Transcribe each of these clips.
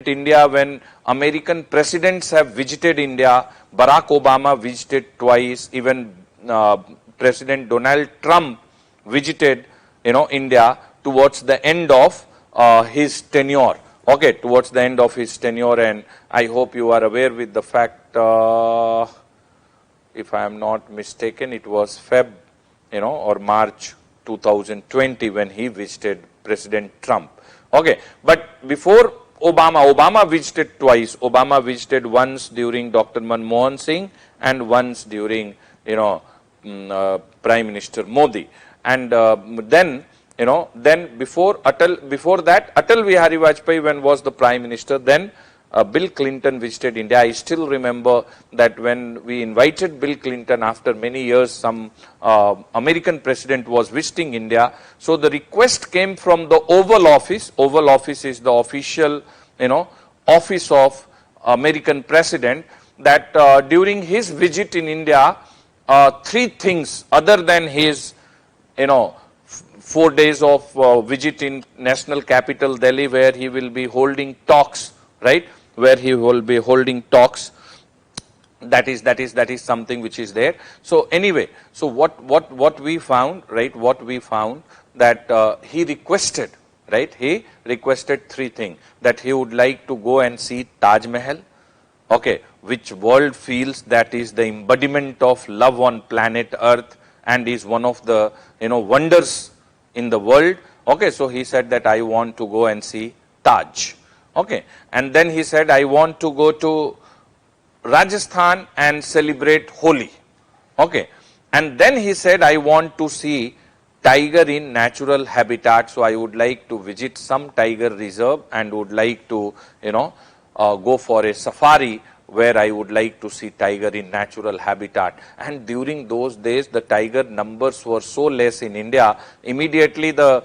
visit India when American presidents have visited India. Barack Obama visited twice, even President Donald Trump visited, India towards the end of his tenure. Okay, towards the end of his tenure, and I hope you are aware with the fact, if I am not mistaken, it was Feb, or March 2020 when he visited President Trump. Okay, but before Obama visited twice. Obama visited once during Dr. Manmohan Singh and once during, Prime Minister Modi. And then before that, Atal Bihari Vajpayee, when was the Prime Minister, then Bill Clinton visited India. I still remember that when we invited Bill Clinton after many years, some American president was visiting India. So the request came from the Oval Office. Oval Office is the official, office of American president, that during his visit in India, 3 things other than his, 4 days of visit in national capital Delhi, where he will be holding talks, right? Where he will be holding talks. That is something which is there. So anyway, so what we found, right? What we found that he requested, right? He requested 3 things: that he would like to go and see Taj Mahal, okay, which world feels that is the embodiment of love on planet Earth and is one of the, wonders in the world. Okay, so he said that I want to go and see Taj. Okay, and then he said, I want to go to Rajasthan and celebrate Holi. Okay, and then he said, I want to see tiger in natural habitat, so I would like to visit some tiger reserve and would like to, go for a safari where I would like to see tiger in natural habitat. And during those days, the tiger numbers were so less in India. Immediately the,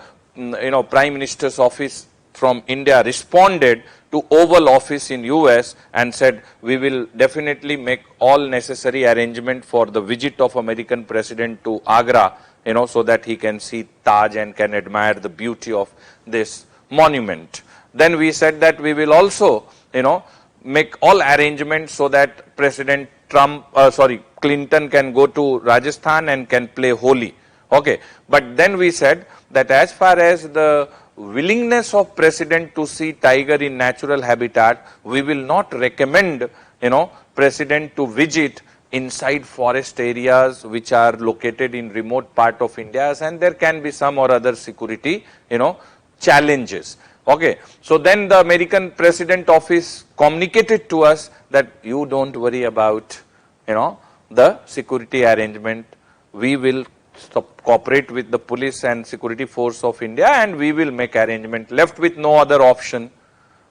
Prime Minister's office from India responded to Oval Office in US and said, we will definitely make all necessary arrangement for the visit of American president to Agra, so that he can see Taj and can admire the beauty of this monument. Then we said that we will also, make all arrangements so that President Clinton can go to Rajasthan and can play Holi. Okay, but then we said that as far as the willingness of president to see tiger in natural habitat, we will not recommend, president to visit inside forest areas which are located in remote part of India, and there can be some or other security, challenges. Okay, so then the American President Office communicated to us that you don't worry about, the security arrangement. We will cooperate with the police and security force of India, and we will make arrangement. Left with no other option.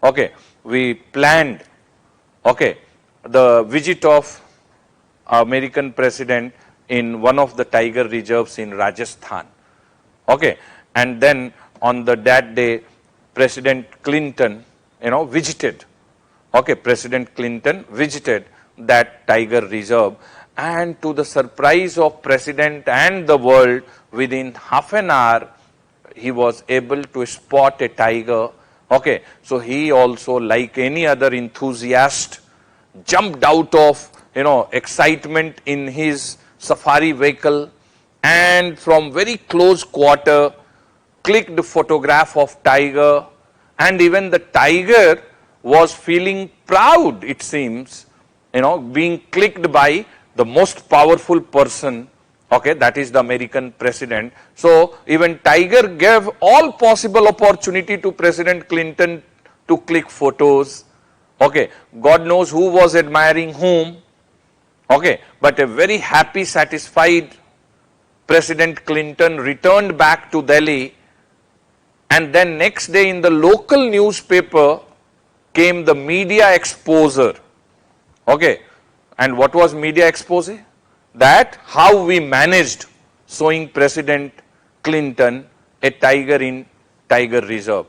Okay, we planned, okay, the visit of American president in one of the tiger reserves in Rajasthan. Okay, and then on that day, President Clinton, visited. Okay, President Clinton visited that tiger reserve, and to the surprise of president and the world, within half an hour, he was able to spot a tiger. Okay, so he also, like any other enthusiast, jumped out of, excitement in his safari vehicle, and from very close quarter, clicked the photograph of tiger, and even the tiger was feeling proud, it seems, being clicked by the most powerful person, okay, that is the American president. So even tiger gave all possible opportunity to President Clinton to click photos. Okay, God knows who was admiring whom. Okay, but a very happy, satisfied President Clinton returned back to Delhi, and then next day in the local newspaper came the media exposure. Okay, and what was media expose? That how we managed showing President Clinton a tiger in tiger reserve.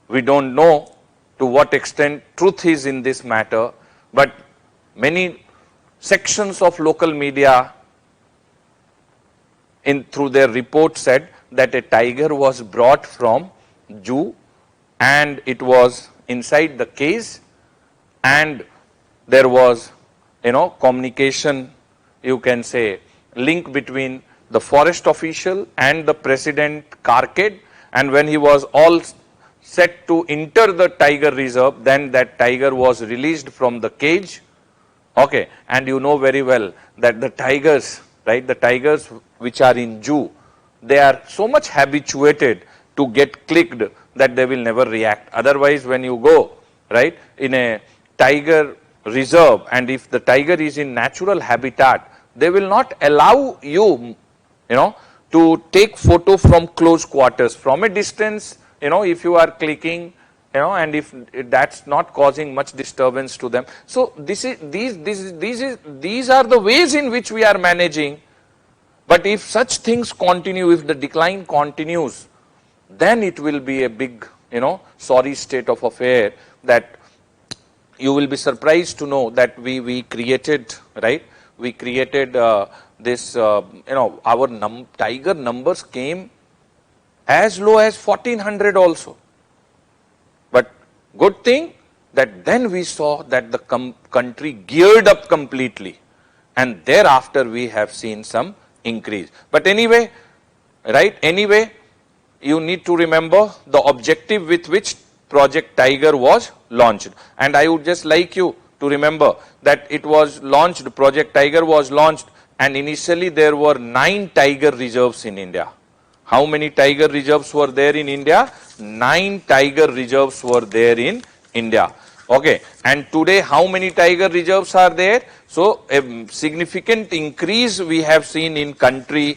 We don't know to what extent truth is in this matter, but many sections of local media through their report said that a tiger was brought from zoo and it was, inside the cage, and there was, communication, you can say, link between the forest official and the President Karked, and when he was all set to enter the tiger reserve, then that tiger was released from the cage. Okay, and you know very well that the tigers, right, the tigers which are in zoo, they are so much habituated to get clicked that they will never react. Otherwise, when you go, right, in a tiger reserve, and if the tiger is in natural habitat, they will not allow you, to take photo from close quarters. From a distance, if you are clicking, and if that's not causing much disturbance to them. So these are the ways in which we are managing. But if such things continue, if the decline continues, then it will be a big, sorry state of affair, that you will be surprised to know that we created, right? We created this, our tiger numbers came as low as 1400 also. But good thing that then we saw that the country geared up completely, and thereafter we have seen some increase. But anyway, right, anyway, you need to remember the objective with which Project Tiger was launched. And I would just like you to remember that it was launched, Project Tiger was launched, and initially there were 9 tiger reserves in India. How many tiger reserves were there in India? 9 tiger reserves were there in India. Okay, and today how many tiger reserves are there? So a significant increase we have seen in country,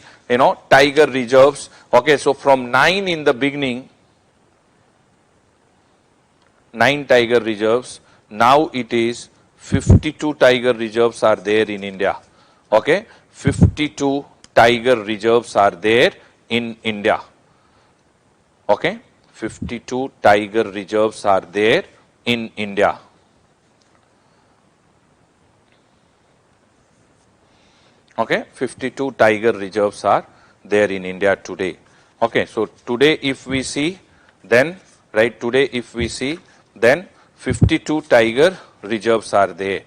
tiger reserves. Okay, so from 9 in the beginning, 9 tiger reserves, now it is 52 tiger reserves are there in India. Okay, 52 tiger reserves are there in India. Okay, 52 tiger reserves are there in India. Okay, 52 tiger reserves are there in India today. Okay, so today if we see, then, right, today if we see, then 52 tiger reserves are there.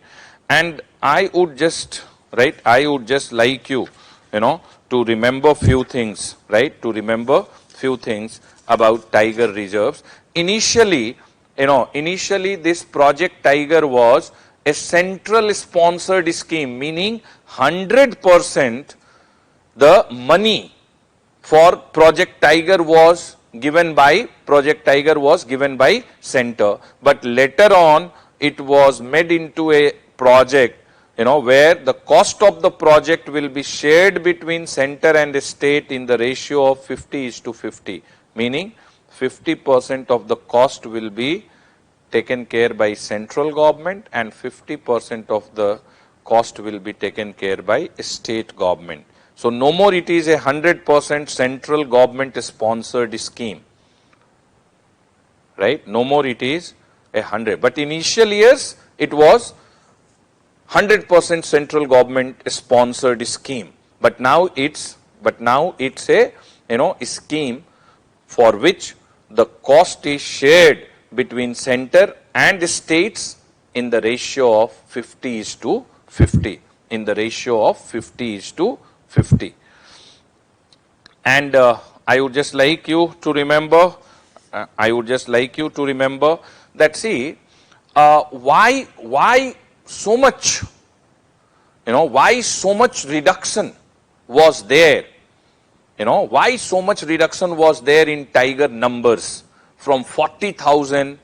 And I would just, right, I would just like you, to remember few things, right, to remember few things about tiger reserves. Initially, initially this Project Tiger was a central sponsored scheme, meaning 100% the money for Project Tiger was given by center. But later on, it was made into a project, where the cost of the project will be shared between center and state in the ratio of 50:50, meaning 50% of the cost will be taken care by central government and 50% of the cost will be taken care by state government. So no more it is a 100% central government sponsored scheme, right? No more it is 100. But initial years it was 100% central government sponsored scheme. But now it's a scheme for which the cost is shared between center and states in the ratio of 50:50. In the ratio of 50:50. And I would just like you to remember. That, see, why so much, why so much reduction was there? Why so much reduction was there in tiger numbers from 40,000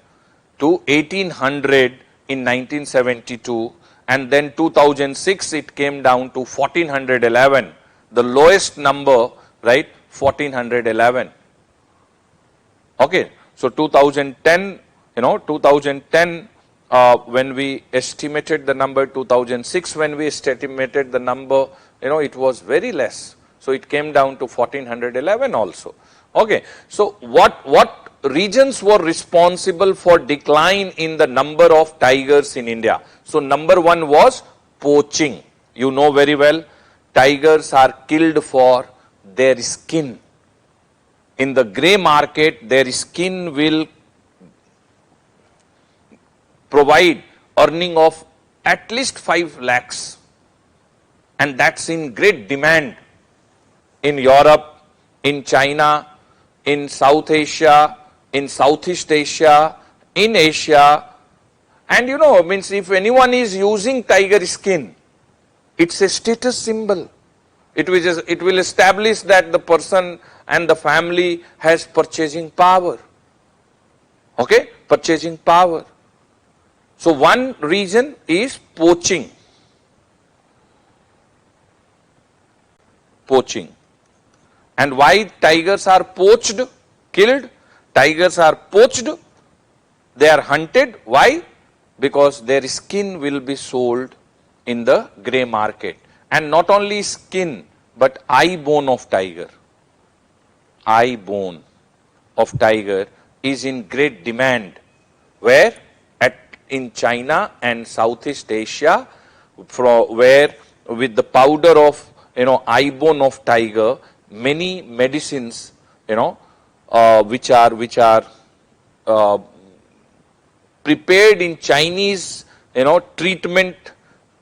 to 1,800 in 1972, and then 2006 it came down to 1,411, the lowest number, right, 1,411. Okay, so 2010, when we estimated the number, 2006 when we estimated the number, it was very less. So it came down to 1,411 also. Okay, so what regions were responsible for decline in the number of tigers in India? So number 1 was poaching. You know very well, tigers are killed for their skin. In the grey market, their skin will provide earning of at least 5 lakhs, and that's in great demand in Europe, in China, in South Asia, in Southeast Asia, in Asia. And means if anyone is using tiger skin, it's a status symbol. It will establish that the person and the family has purchasing power. Okay, purchasing power. So one reason is poaching. Poaching. And why tigers are poached, killed? Tigers are poached, they are hunted. Why? Because their skin will be sold in the grey market. And not only skin, but eye bone of tiger. Eye bone of tiger is in great demand. Where? In China and Southeast Asia, where with the powder of eye bone of tiger, many medicines which are prepared in Chinese treatment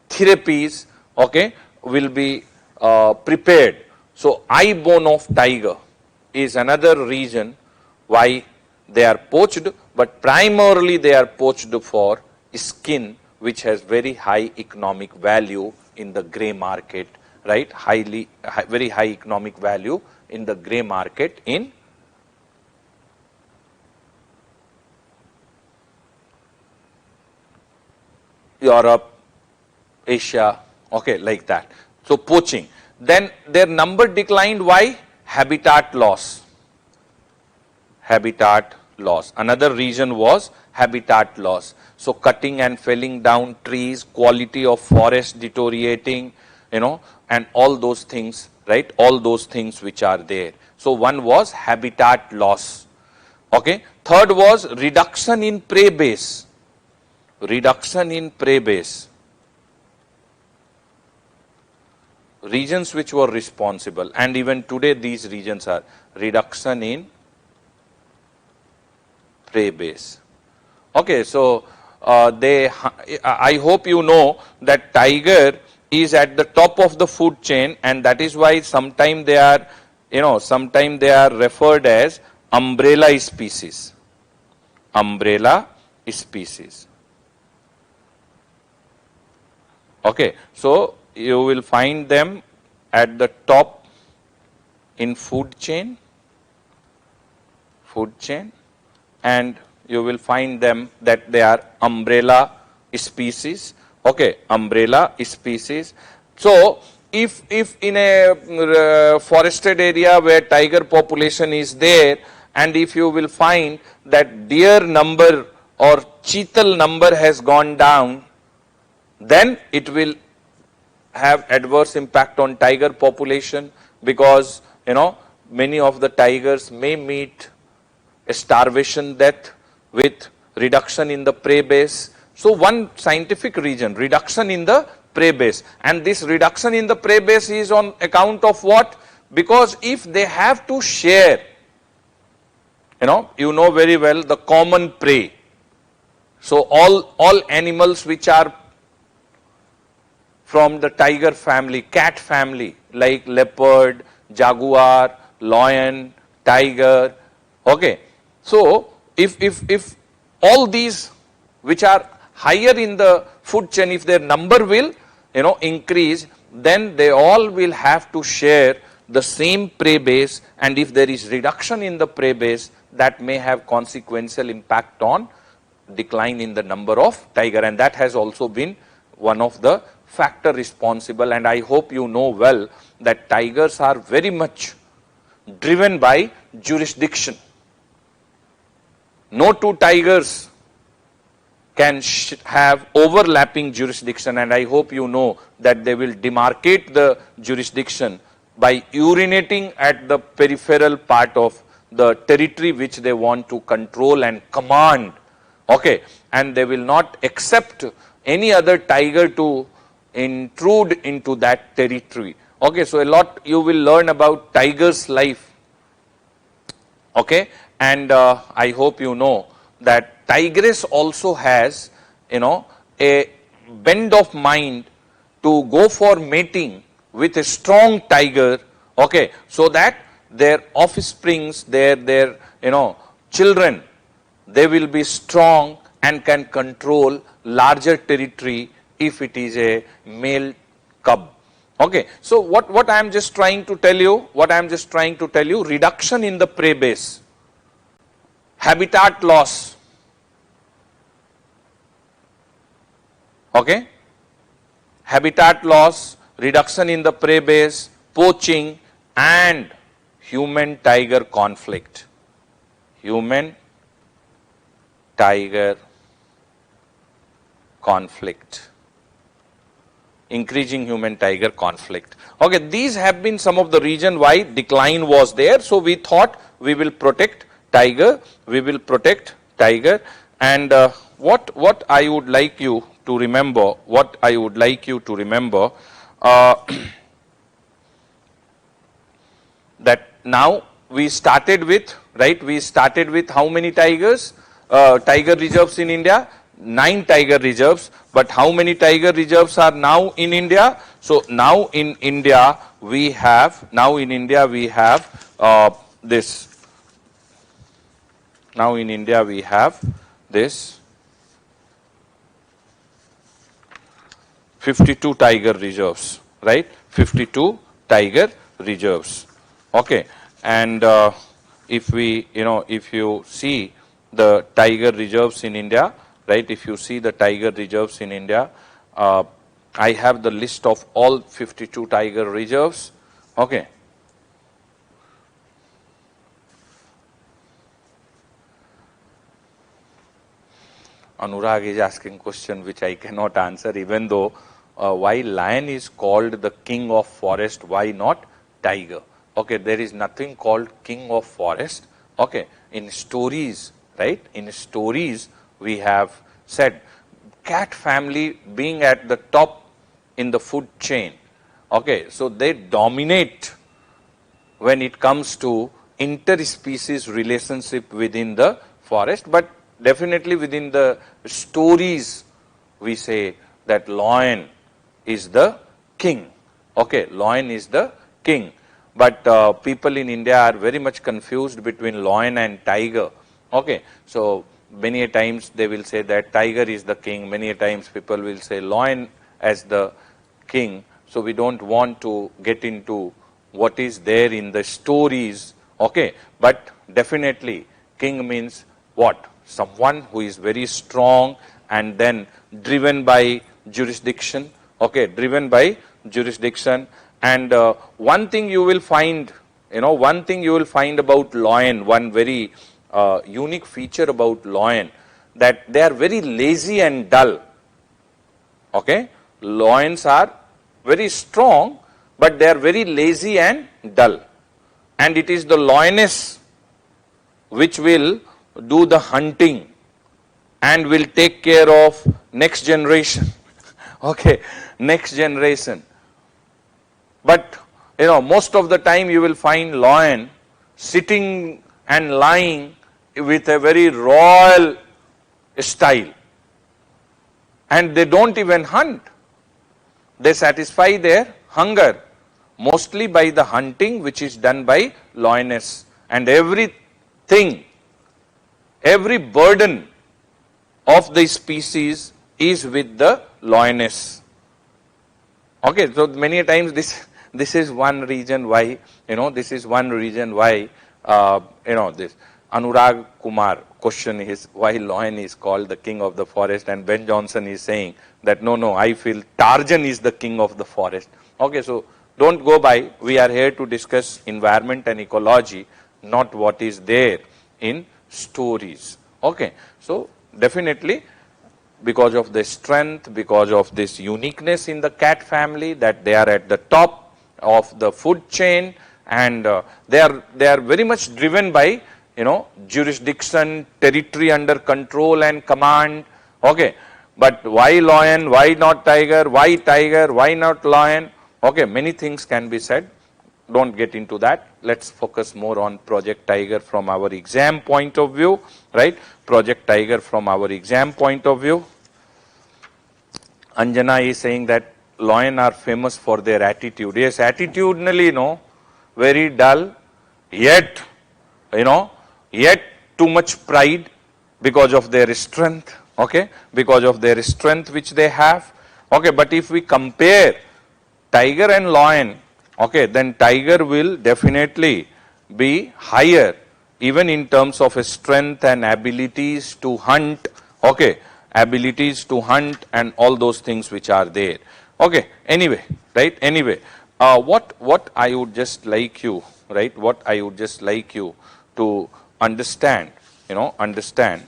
therapies, okay, will be prepared. So eye bone of tiger is another reason why they are poached, but primarily they are poached for skin, which has very high economic value in the grey market, right? Very high economic value in the grey market in Europe, Asia, okay, like that. So poaching. Then their number declined. Why? Habitat loss. Habitat loss. Another reason was habitat loss. So cutting and felling down trees, quality of forest deteriorating, and all those things, right? All those things which are there. So one was habitat loss. Okay. Third was reduction in prey base. Reduction in prey base. Regions which were responsible, and even today these regions are reduction in prey base. Okay, so I hope you know that tiger is at the top of the food chain, and that is why sometimes they are, sometimes they are referred as umbrella species. Umbrella species. Okay, so you will find them at the top in food chain, and you will find them that they are umbrella species. Okay, umbrella species. So if in a forested area where tiger population is there, and if you will find that deer number or cheetal number has gone down, then it will have adverse impact on tiger population, because many of the tigers may meet a starvation death with reduction in the prey base. So one scientific reason, reduction in the prey base, and this reduction in the prey base is on account of what? Because if they have to share, you know very well the common prey. So all animals which are from the tiger family, cat family, like leopard, jaguar, lion, tiger, okay. So if all these which are higher in the food chain, if their number will increase, then they all will have to share the same prey base, and if there is reduction in the prey base, that may have consequential impact on decline in the number of tiger, and that has also been one of the factor responsible. And I hope you know well that tigers are very much driven by jurisdiction. No two tigers can have overlapping jurisdiction, and I hope you know that they will demarcate the jurisdiction by urinating at the peripheral part of the territory which they want to control and command. Okay, and they will not accept any other tiger to intrude into that territory. Okay, so a lot you will learn about tiger's life. Okay, and I hope you know that tigress also has a bend of mind to go for mating with a strong tiger, okay, so that their offsprings, their children, they will be strong and can control larger territory if it is a male cub. Okay, so what I am just trying to tell you, reduction in the prey base, habitat loss, okay, habitat loss, reduction in the prey base, poaching, and human-tiger conflict. Human-tiger conflict. Increasing human-tiger conflict. Okay, these have been some of the reasons why decline was there. So we thought we will protect tiger. And what I would like you to remember, that now we started with, how many tigers, tiger reserves in India? 9 tiger reserves, but how many tiger reserves are now in India? So now in India we have, this. Now in India we have this 52 tiger reserves, right? 52 tiger reserves. Okay, and if you see the tiger reserves in India, right? If you see the tiger reserves in India, I have the list of all 52 tiger reserves. Okay. Anurag is asking question which I cannot answer, even though why lion is called the king of forest, why not tiger? Okay, there is nothing called king of forest. Okay, in stories, right? In stories we have said cat family being at the top in the food chain. Okay, so they dominate when it comes to interspecies relationship within the forest, but definitely within the stories we say that lion is the king. Okay, lion is the king. But people in India are very much confused between lion and tiger. Okay, so many a times they will say that tiger is the king. Many a times people will say lion as the king. So we don't want to get into what is there in the stories. Okay, but definitely king means what? Someone who is very strong and then driven by jurisdiction. Okay, driven by jurisdiction. And one thing you will find, about lion, one very unique feature about lion, that they are very lazy and dull. Okay, lions are very strong, but they are very lazy and dull. And it is the lioness which will do the hunting and will take care of next generation. Okay, next generation. But most of the time you will find lion sitting and lying with a very royal style, and they don't even hunt. They satisfy their hunger mostly by the hunting which is done by lioness, and everything, every burden of the species is with the lioness. Okay, so many times this is one reason why, this Anurag Kumar question is why lion is called the king of the forest, and Ben Johnson is saying that no, I feel Tarzan is the king of the forest. Okay, so don't go by, we are here to discuss environment and ecology, not what is there in stories. Okay, so definitely because of the strength, because of this uniqueness in the cat family, that they are at the top of the food chain, and they are very much driven by jurisdiction, territory under control and command. Okay, but why lion, why not tiger, why not lion? Okay, many things can be said, don't get into that. Let's focus more on Project Tiger from our exam point of view, right? Project Tiger from our exam point of view. Anjana is saying that lion are famous for their attitude. Yes, attitudinally, very dull, yet, yet too much pride because of their strength, okay, because of their strength which they have, okay. But if we compare tiger and lion, okay, then tiger will definitely be higher even in terms of strength and abilities to hunt, okay, abilities to hunt and all those things which are there, okay. Anyway, right, anyway, what I would just like you, right, what I would just like you to understand, understand.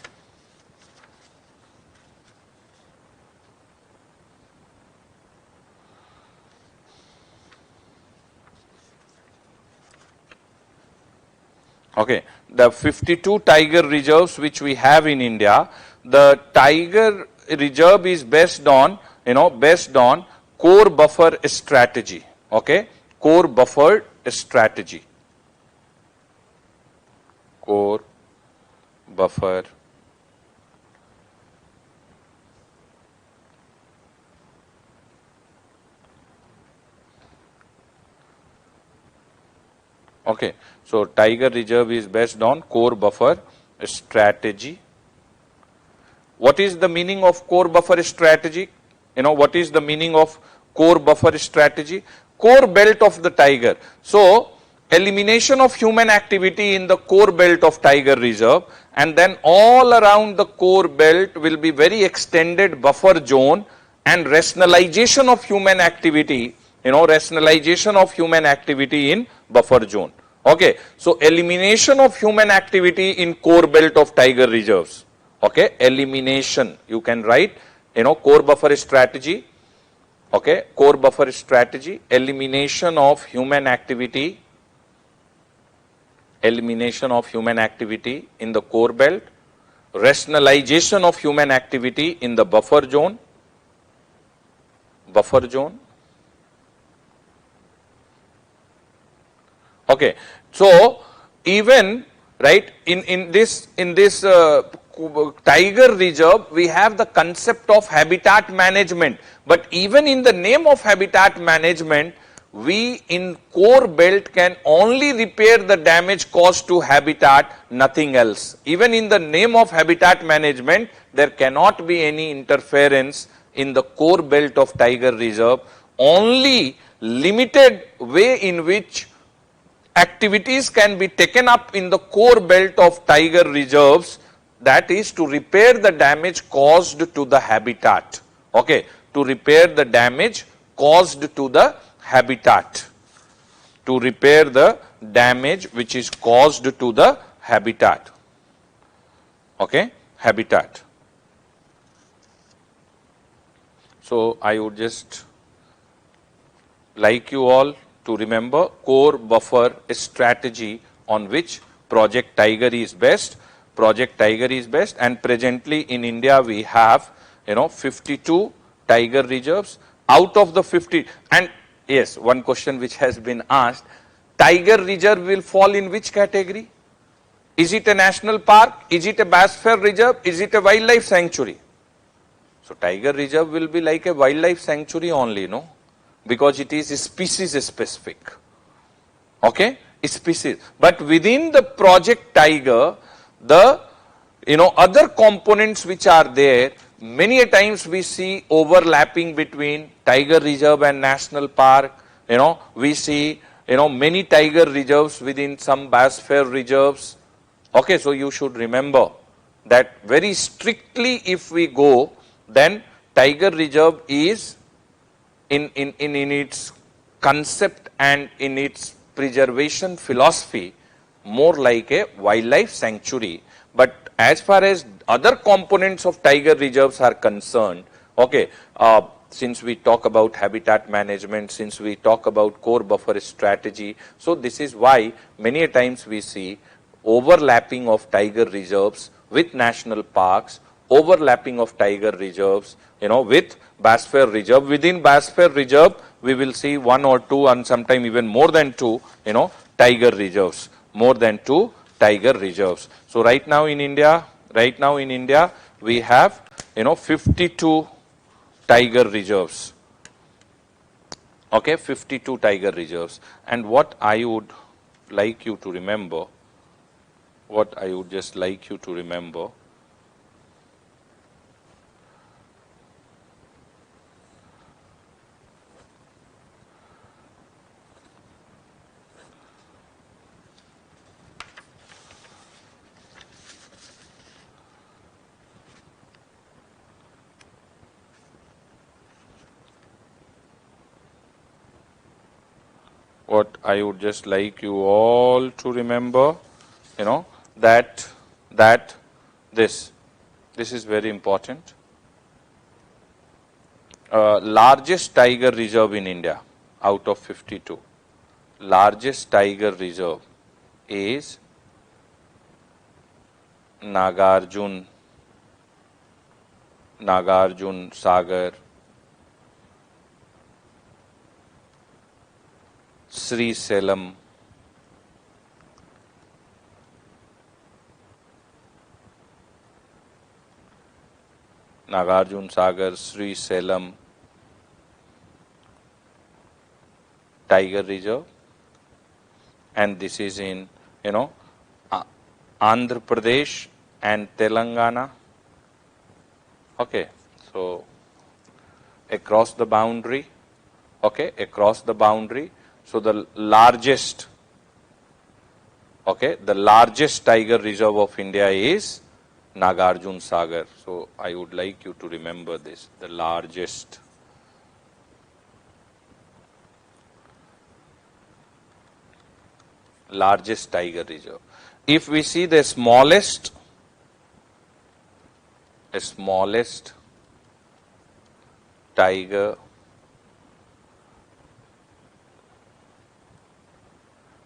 Okay, the 52 tiger reserves which we have in India, the tiger reserve is based on, based on core buffer strategy, okay, core buffer strategy, core buffer okay. So tiger reserve is based on core buffer strategy. What is the meaning of core buffer strategy? What is the meaning of core buffer strategy? Core belt of the tiger. So elimination of human activity in the core belt of tiger reserve, and then all around the core belt will be very extended buffer zone and rationalization of human activity, rationalization of human activity in buffer zone. Okay, so elimination of human activity in core belt of tiger reserves. Okay, elimination, you can write, core buffer strategy. Okay, core buffer strategy, elimination of human activity, elimination of human activity in the core belt, rationalization of human activity in the buffer zone, buffer zone. Okay, so even right in this tiger reserve we have the concept of habitat management, but even in the name of habitat management, we in core belt can only repair the damage caused to habitat, nothing else. Even in the name of habitat management, there cannot be any interference in the core belt of tiger reserve. Only limited way in which activities can be taken up in the core belt of tiger reserves, that is to repair the damage caused to the habitat. Okay, to repair the damage caused to the habitat, to repair the damage which is caused to the habitat. Okay, habitat. So I would just like you all to remember core buffer strategy on which Project Tiger is based. Project Tiger is based, and presently in India we have 52 tiger reserves. Out of the 50, and yes, one question which has been asked, tiger reserve will fall in which category? Is it a national park? Is it a biosphere reserve? Is it a wildlife sanctuary? So tiger reserve will be like a wildlife sanctuary only, no? Because it is species specific. Okay, species. But within the Project Tiger, the other components which are there, many a times we see overlapping between tiger reserve and national park. We see many tiger reserves within some biosphere reserves. Okay, so you should remember that very strictly if we go, then tiger reserve is in its concept and in its preservation philosophy more like a wildlife sanctuary. But as far as other components of tiger reserves are concerned, okay, since we talk about habitat management, since we talk about core buffer strategy, so this is why many a times we see overlapping of tiger reserves with national parks, overlapping of tiger reserves, with biosphere reserve. Within biosphere reserve, we will see one or two and sometime even more than two, tiger reserves, more than two tiger reserves. So right now in India, we have, 52 tiger reserves. Okay, 52 tiger reserves. And what I would like you to remember, what I would just like you to remember, what I would just like you all to remember, that this is very important. Largest tiger reserve in India out of 52. Largest tiger reserve is Nagarjun Sagar, Srisailam, Nagarjun Sagar, Srisailam Tiger Reserve, and this is in Andhra Pradesh and Telangana. Okay, so across the boundary. Okay, across the boundary. So the largest, the largest tiger reserve of India is Nagarjun Sagar. So I would like you to remember this, the largest tiger reserve. If we see the smallest tiger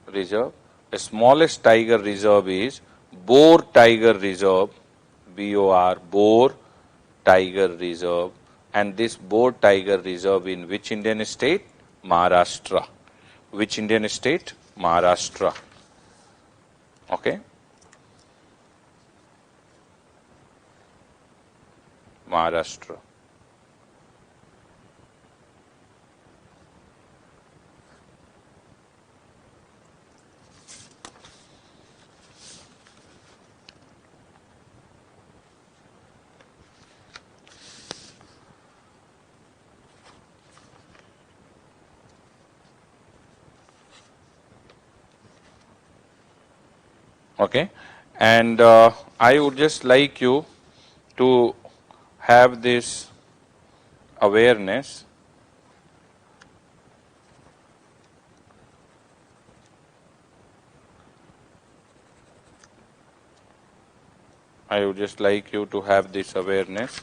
reserve, the smallest tiger reserve is Bor Tiger Reserve, BOR, Bor Tiger Reserve, and this Bor Tiger Reserve in which Indian state? Maharashtra. Which Indian state? Maharashtra. Okay. Maharashtra. Okay, and I would just like you to have this awareness. I would just like you to have this awareness.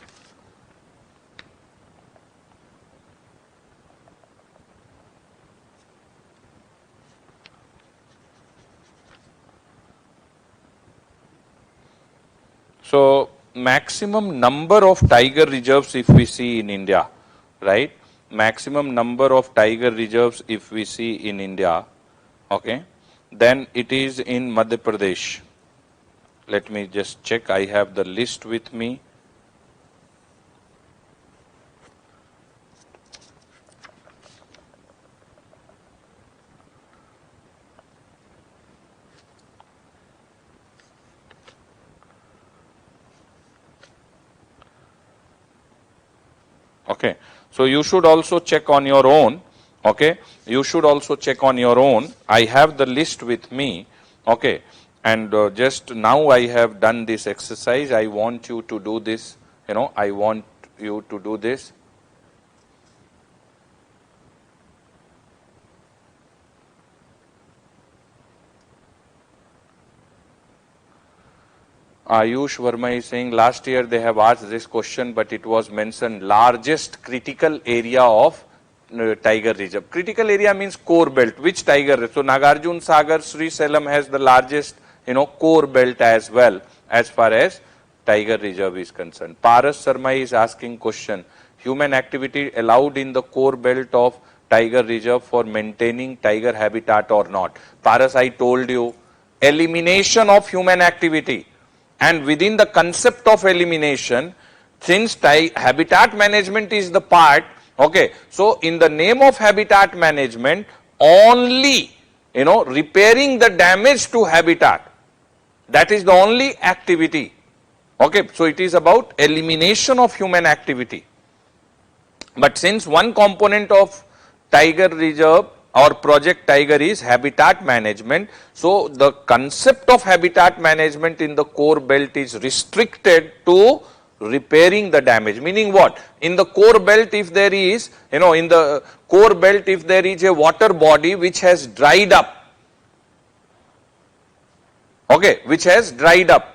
So maximum number of tiger reserves if we see in India, right? Maximum number of tiger reserves if we see in India, okay, then it is in Madhya Pradesh. Let me just check. I have the list with me. Okay, so you should also check on your own. Okay, you should also check on your own. I have the list with me. Okay, and just now I have done this exercise. I want you to do this. I want you to do this. Ayush Verma is saying last year they have asked this question, but it was mentioned largest critical area of tiger reserve. Critical area means core belt. Which tiger? So Nagarjun Sagar, Srisailam has the largest, core belt as well as far as tiger reserve is concerned. Paras Sharma is asking question. Human activity allowed in the core belt of tiger reserve for maintaining tiger habitat or not? Paras, I told you, elimination of human activity. And within the concept of elimination, since habitat management is the part, okay, so in the name of habitat management, only, repairing the damage to habitat, that is the only activity. Okay, so it is about elimination of human activity. But since one component of tiger reserve or project tiger is habitat management, so the concept of habitat management in the core belt is restricted to repairing the damage. Meaning what? In the core belt, if there is, in the core belt, if there is a water body which has dried up, okay, which has dried up,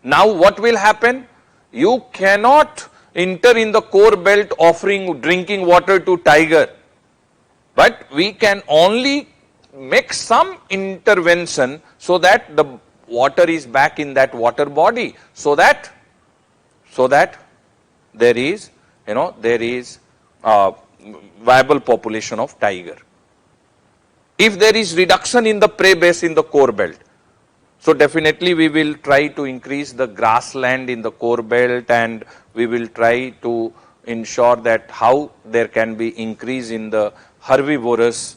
now what will happen? You cannot enter in the core belt offering drinking water to tiger, but we can only make some intervention so that the water is back in that water body, so that there is, there is a viable population of tiger. If there is reduction in the prey base in the core belt, so definitely we will try to increase the grassland in the core belt, and we will try to ensure that how there can be increase in the herbivorous,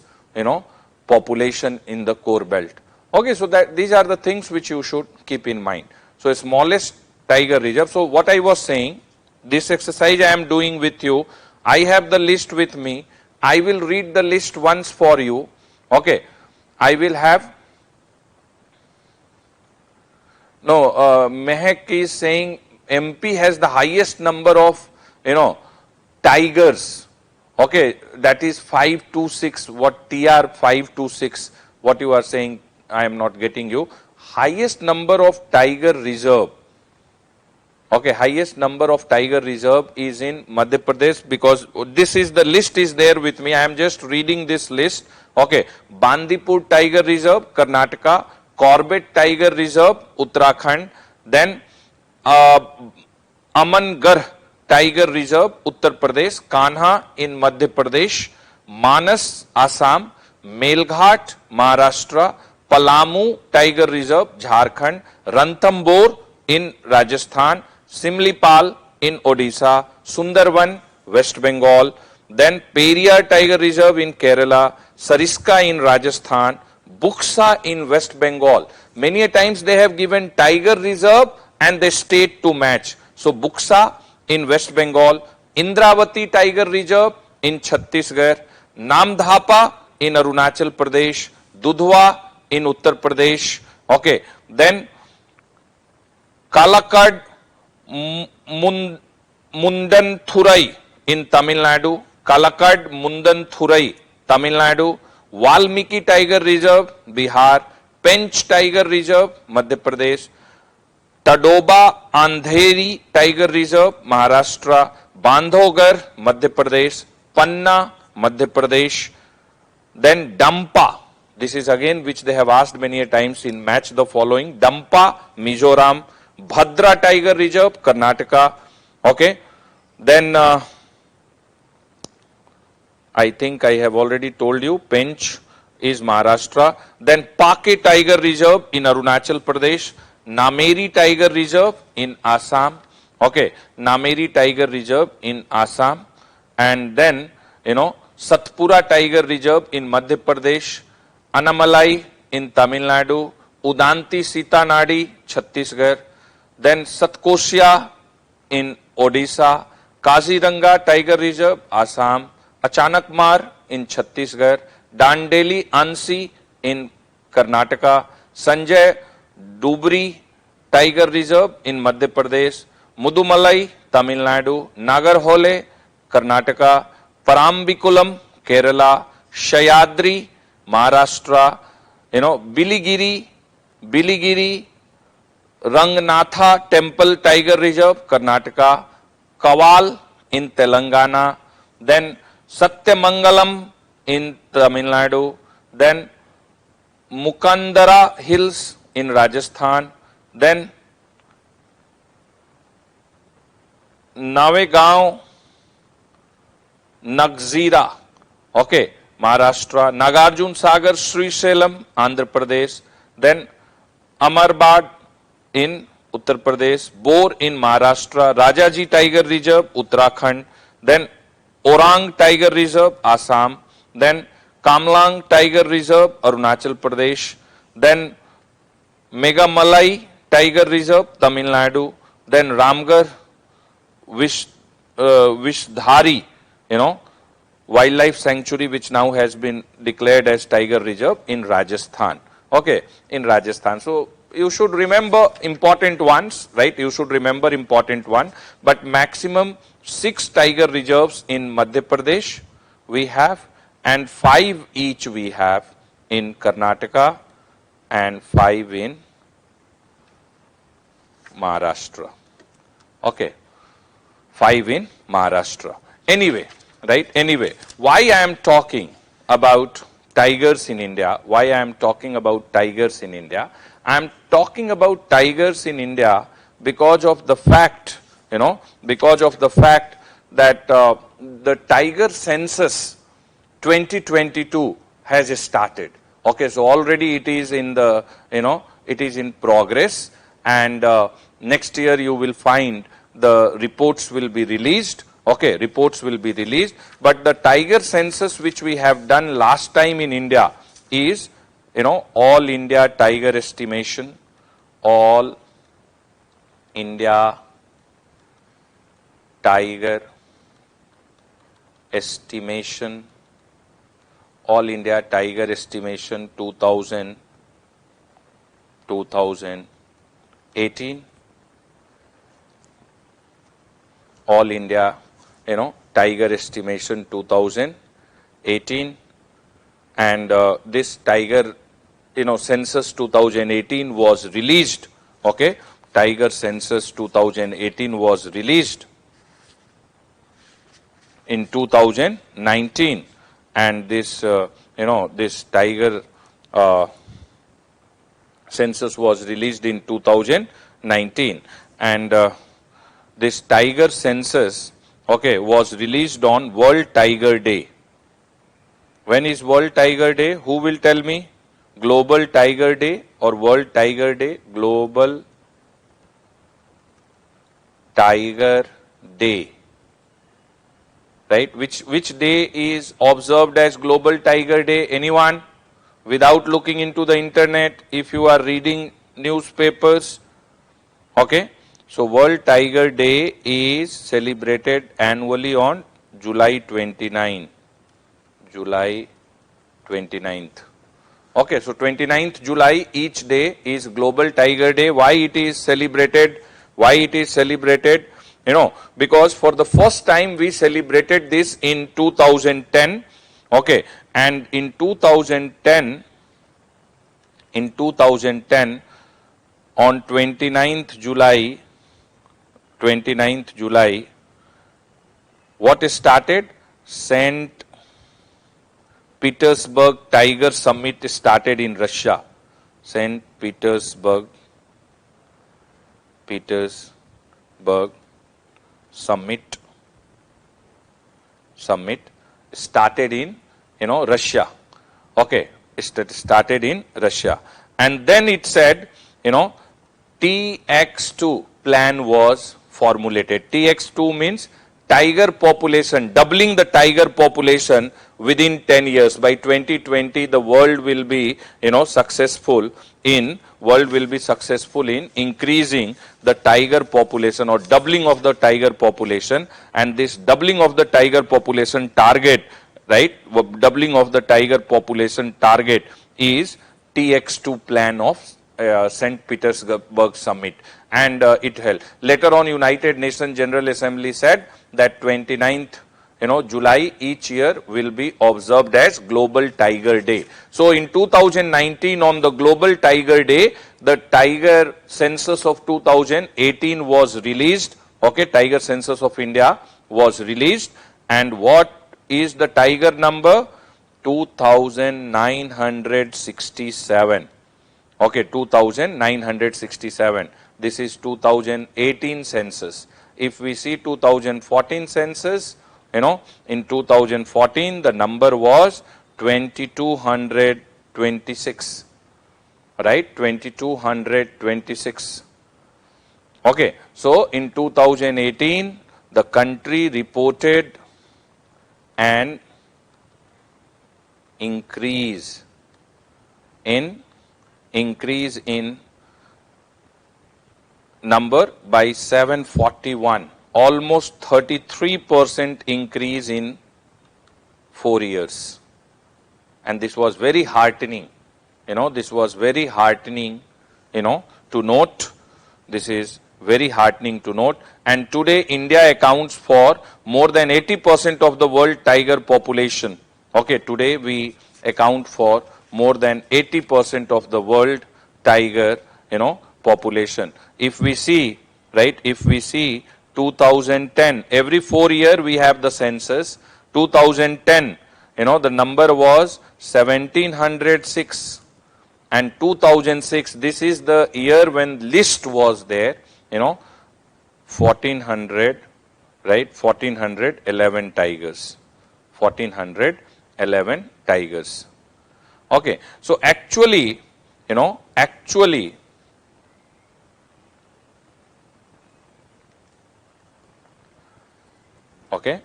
population in the core belt. Okay, so that these are the things which you should keep in mind. So smallest tiger reserve. So what I was saying, this exercise I am doing with you, I have the list with me. I will read the list once for you. Okay, I will have. No, Mehak is saying MP has the highest number of, tigers. Okay, that is 526. What TR 526? What you are saying, I am not getting you. Highest number of tiger reserve. Okay, highest number of tiger reserve is in Madhya Pradesh, because this is the list is there with me. I am just reading this list. Okay, Bandipur Tiger Reserve, Karnataka. Corbett Tiger Reserve, Uttarakhand. Then Amangarh Tiger Reserve, Uttar Pradesh. Kanha in Madhya Pradesh. Manas, Assam. Melghat, Maharashtra. Palamu Tiger Reserve, Jharkhand. Ranthambore in Rajasthan. Simlipal in Odisha. Sundarban, West Bengal. Then Periyar Tiger Reserve in Kerala. Sariska in Rajasthan. Buxa in West Bengal. Many a times they have given tiger reserve and they state to match. So Buxa in West Bengal, Indravati Tiger Reserve in Chhattisgarh, Namdhapa in Arunachal Pradesh, Dudhwa in Uttar Pradesh. Okay, then Kalakad Mundanthurai in Tamil Nadu, Kalakad Mundanthurai, Tamil Nadu. Valmiki Tiger Reserve, Bihar. Pench Tiger Reserve, Madhya Pradesh. Tadoba Andheri Tiger Reserve, Maharashtra. Bandhogar, Madhya Pradesh. Panna, Madhya Pradesh. Then Dampa. This is again which they have asked many a times in match the following. Dampa, Mizoram. Bhadra Tiger Reserve, Karnataka. Okay. Then I think I have already told you, Pench is Maharashtra. Then Pake Tiger Reserve in Arunachal Pradesh. Nameri Tiger Reserve in Assam. Okay, Nameri Tiger Reserve in Assam. And then, Satpura Tiger Reserve in Madhya Pradesh. Anamalai in Tamil Nadu. Udanti Sita Nadi, Chhattisgarh. Then Satkosia in Odisha. Kaziranga Tiger Reserve, Assam. Achanakmar in Chhattisgarh, Dandeli Ansi in Karnataka, Sanjay Dubri Tiger Reserve in Madhya Pradesh, Mudumalai, Tamil Nadu, Nagarhole, Karnataka, Parambikulam, Kerala, Shayadri, Maharashtra, Biligiri, Rangnatha Temple Tiger Reserve, Karnataka, Kawal in Telangana, then Satyamangalam in Tamil Nadu, then Mukandara Hills in Rajasthan, then Navegaon, Nagzira, okay, Maharashtra, Nagarjun Sagar, Sri Salem, Andhra Pradesh, then Amarbad in Uttar Pradesh, Bor in Maharashtra, Rajaji Tiger Reserve, Uttarakhand, then Orang Tiger Reserve, Assam, then Kamlang Tiger Reserve, Arunachal Pradesh, then Megamalai Tiger Reserve, Tamil Nadu, then Ramgarh Vishdhari, wildlife sanctuary, which now has been declared as Tiger Reserve in Rajasthan. Okay, in Rajasthan. So you should remember important ones, right? You should remember important one. But maximum 6 tiger reserves in Madhya Pradesh we have, and 5 each we have in Karnataka and 5 in Maharashtra. Okay, 5 in Maharashtra. Anyway, right? Anyway, why I am talking about tigers in India? Why I am talking about tigers in India? I am talking about tigers in India because of the fact, because of the fact that the tiger census 2022 has started. Okay, so already it is in the, it is in progress, and next year you will find the reports will be released. Okay, reports will be released. But the tiger census which we have done last time in India is, all India tiger estimation, all India tiger estimation, all India tiger estimation 2018, all India, tiger estimation 2018, and this tiger, census 2018 was released. Okay, tiger census 2018 was released in 2019, and this, this tiger census was released in 2019, and this tiger census, okay, was released on World Tiger Day. When is World Tiger Day? Who will tell me? Global Tiger Day or World Tiger Day? Global Tiger Day. Right? Which day is observed as Global Tiger Day? Anyone? Without looking into the internet, if you are reading newspapers. Okay? So World Tiger Day is celebrated annually on July 29. July 29th. Okay, so 29th July each day is Global Tiger Day. Why it is celebrated? Why it is celebrated? Because for the first time we celebrated this in 2010. Okay, and in 2010, on 29th July, what is started? St. Petersburg Tiger Summit started in Russia. St. Petersburg Summit started in, Russia. Okay, it started in Russia. And then it said, TX2 plan was formulated. TX2 means tiger population, doubling the tiger population within 10 years. By 2020, the world will be, successful in increasing the tiger population or doubling of the tiger population. And this doubling of the tiger population target, right? Doubling of the tiger population target is TX2 plan of St. Petersburg Summit, and it held. Later on, United Nations General Assembly said that 29th July each year will be observed as Global Tiger Day. So in 2019, on the Global Tiger Day, the tiger census of 2018 was released. Okay, tiger census of India was released, and what is the tiger number? 2,967. Okay, 2,967. This is 2018 census. If we see 2014 census, in 2014 the number was 2,226. Right, 2,226. Okay, so in 2018, the country reported an increase in number by 741, almost 33% increase in 4 years. And this was very heartening, this was very heartening, to note. This is very heartening to note. And today India accounts for more than 80% of the world tiger population. Okay, today we account for more than 80% of the world tiger, population. If we see, right, if we see 2010, every 4 years we have the census. 2010, the number was 1706. And 2006, this is the year when list was there, 1400, right, 1411 tigers. 1411 tigers. Okay, so actually,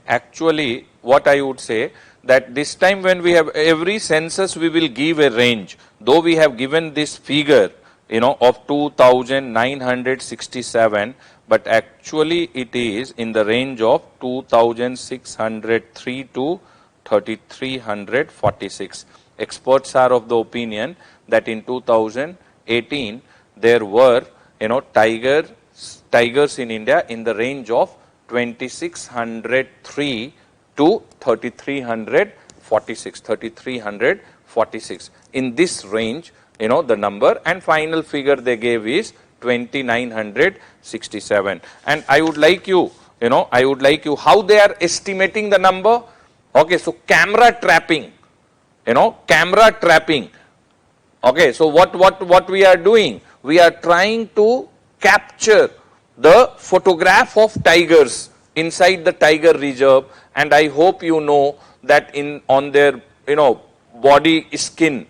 actually what I would say, that this time when we have every census, we will give a range. Though we have given this figure, of 2,967, but actually it is in the range of 2,603 to 3,346. Experts are of the opinion that in 2018 there were, tigers in India in the range of 2,603 to 3,346, 3,346. In this range, the number, and final figure they gave is 2,967. And I would like you, how they are estimating the number. Okay, so camera trapping, camera trapping. Okay, so what we are doing? We are trying to capture the photograph of tigers inside the tiger reserve, and I hope you know that on their body skin,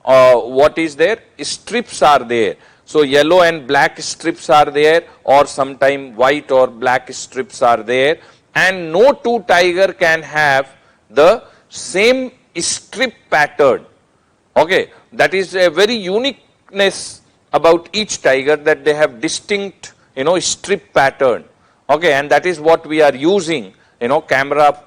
what is there? Strips are there. So yellow and black strips are there, or sometime white or black strips are there, and no two tiger can have the same strip pattern. Okay, that is a very uniqueness about each tiger, that they have distinct strip pattern. Okay, and that is what we are using, camera,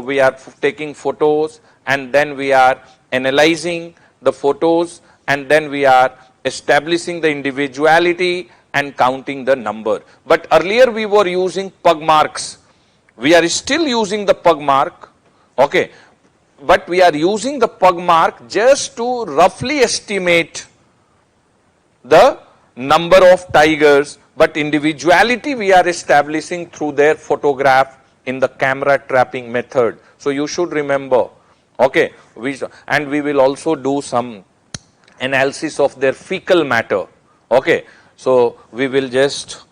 we are taking photos, and then we are analyzing the photos, and then we are establishing the individuality and counting the number. But earlier we were using pug marks. We are still using the pug mark. Okay, but we are using the pug mark just to roughly estimate the number of tigers, but individuality we are establishing through their photograph in the camera trapping method. So you should remember. Okay, and we will also do some analysis of their fecal matter. Okay, so we will just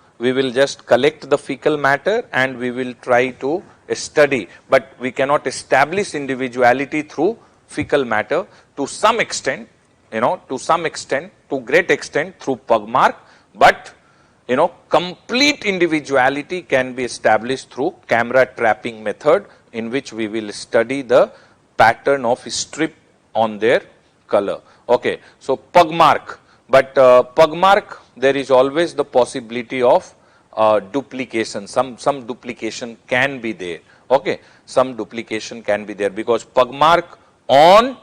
collect the fecal matter and we will try to study, but we cannot establish individuality through fecal matter. To some extent, to great extent through pug mark, but complete individuality can be established through camera trapping method, in which we will study the pattern of strip on their color. Okay, so pug mark, but pug mark, there is always the possibility of duplication. Some duplication can be there. Okay, some duplication can be there, because pug mark on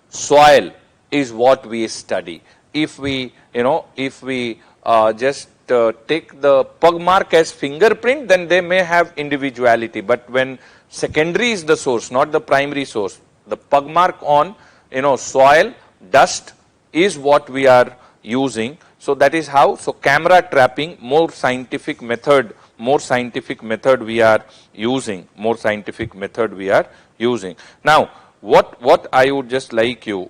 soil is what we study. If we just take the pug mark as fingerprint, then they may have individuality. But when secondary is the source, not the primary source, the pug mark on soil, dust is what we are using. So that is how. So camera trapping, more scientific method we are using. Now, what I would just like you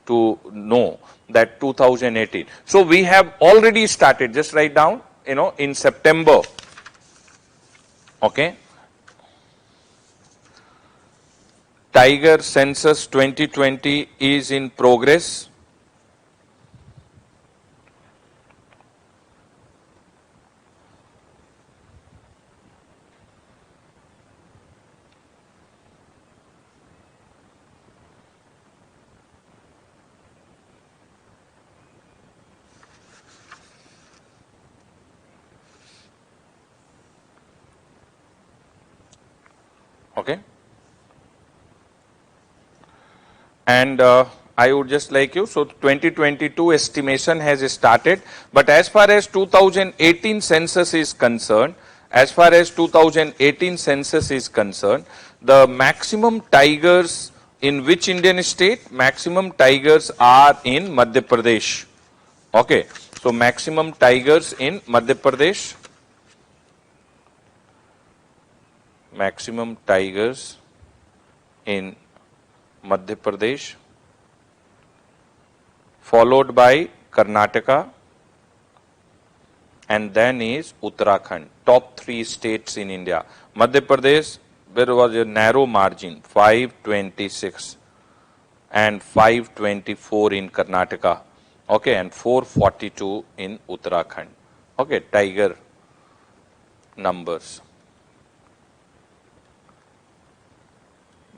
to know, that 2018. So we have already started. Just write down, in September. Okay. Tiger Census 2020 is in progress. Okay. And I would just like you, so 2022 estimation has started, but as far as 2018 census is concerned, the maximum tigers in which Indian state? Maximum tigers are in Madhya Pradesh. Okay, so maximum tigers in Madhya Pradesh. Maximum tigers in Madhya Pradesh, followed by Karnataka, and then is Uttarakhand. Top 3 states in India. Madhya Pradesh, there was a narrow margin, 526 and 524 in Karnataka. Okay, and 442 in Uttarakhand. Okay, tiger numbers.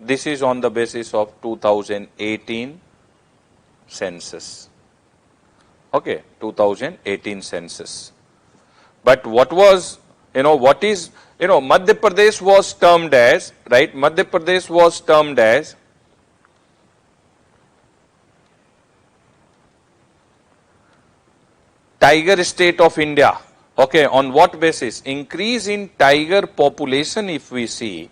This is on the basis of 2018 census. Okay, 2018 census. But what was, what is, Madhya Pradesh was termed as, right? Madhya Pradesh was termed as tiger state of India. Okay, on what basis? Increase in tiger population if we see,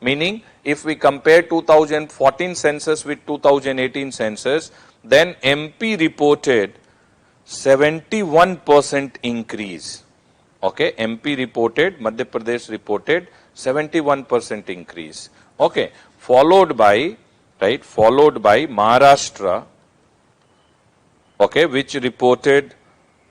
meaning if we compare 2014 census with 2018 census, then MP reported 71% increase. Okay, MP reported, Madhya Pradesh reported 71% increase. Okay, followed by Maharashtra, okay, which reported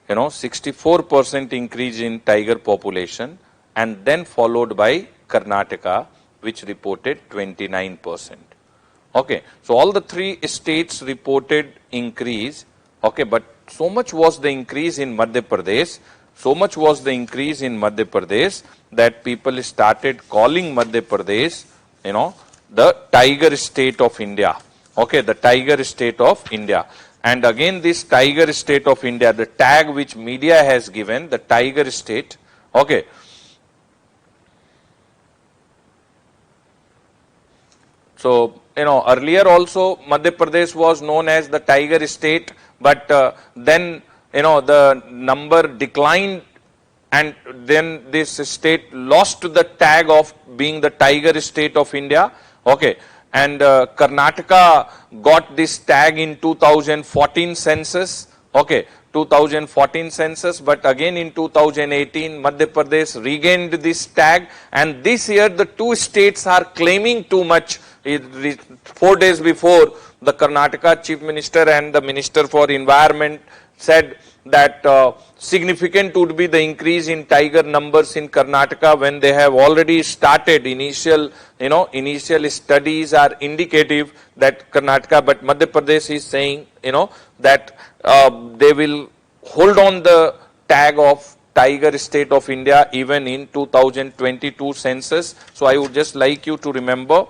64% increase in tiger population, and then followed by Karnataka, which reported 29%. Okay, so all the 3 states reported increase. Okay, but so much was the increase in Madhya Pradesh, that people started calling Madhya Pradesh, the tiger state of India. Okay, the tiger state of India. And again, this tiger state of India, the tag which media has given, the tiger state. Okay. So, earlier also Madhya Pradesh was known as the tiger state, but then, the number declined, and then this state lost the tag of being the tiger state of India. Okay. And Karnataka got this tag in 2014 census. Okay, 2014 census, but again in 2018, Madhya Pradesh regained this tag, and this year the 2 states are claiming too much. 4 days before, the Karnataka Chief Minister and the Minister for Environment said that significant would be the increase in tiger numbers in Karnataka when they have already started initial studies are indicative that Karnataka, but Madhya Pradesh is saying, that they will hold on the tag of tiger state of India even in 2022 census. So I would just like you to remember,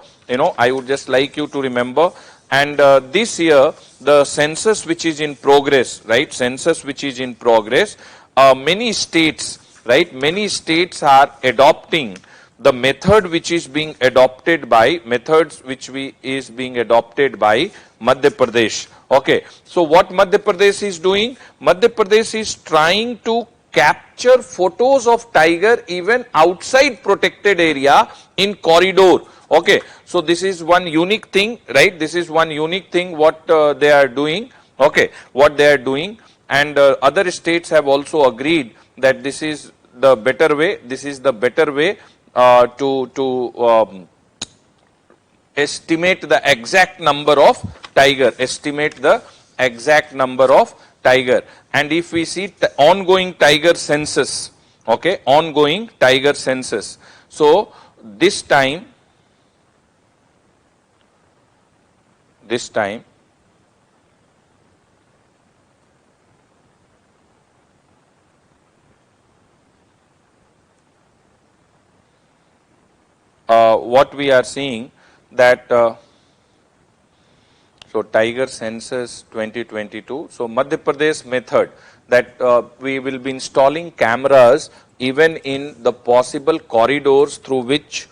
and this year, the census which is in progress, right? Census which is in progress, many states are adopting the method which is being adopted by, Madhya Pradesh. Okay. So what Madhya Pradesh is doing? Madhya Pradesh is trying to capture photos of tiger even outside protected area in corridor. Okay, so this is one unique thing, right? This is one unique thing what they are doing. Okay, what they are doing, and other states have also agreed that this is the better way. This is the better way to estimate the exact number of tiger. Estimate the exact number of tiger. And if we see ongoing tiger census, okay, ongoing tiger census. So this time. What we are seeing that so tiger census 2022. So Madhya Pradesh method that we will be installing cameras even in the possible corridors through which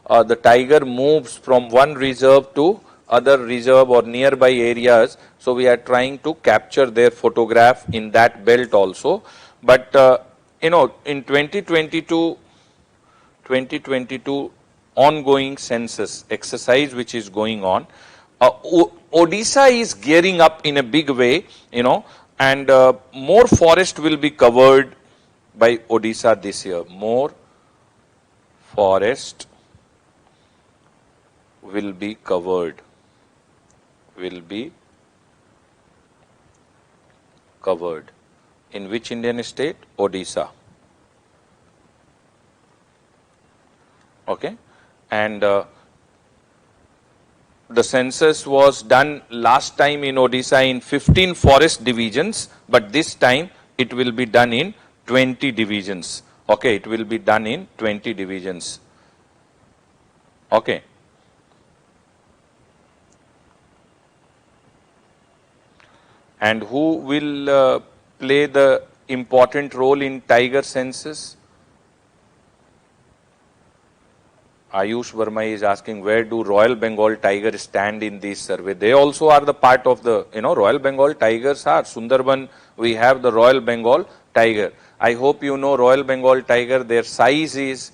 the tiger moves from one reserve to other reserve or nearby areas. So we are trying to capture their photograph in that belt also. But in 2022 ongoing census exercise which is going on, Odisha is gearing up in a big way, and more forest will be covered by Odisha this year. More forest will be covered, In which Indian state? Odisha. Okay. And the census was done last time in Odisha in 15 forest divisions, but this time it will be done in 20 divisions. Okay, it will be done in 20 divisions. Okay. And who will play the important role in tiger census? Ayush Verma is asking, where do Royal Bengal tiger stand in this survey? They also are the part of the, Royal Bengal tigers are. Sundarban, we have the Royal Bengal tiger. I hope you know Royal Bengal tiger, their size is,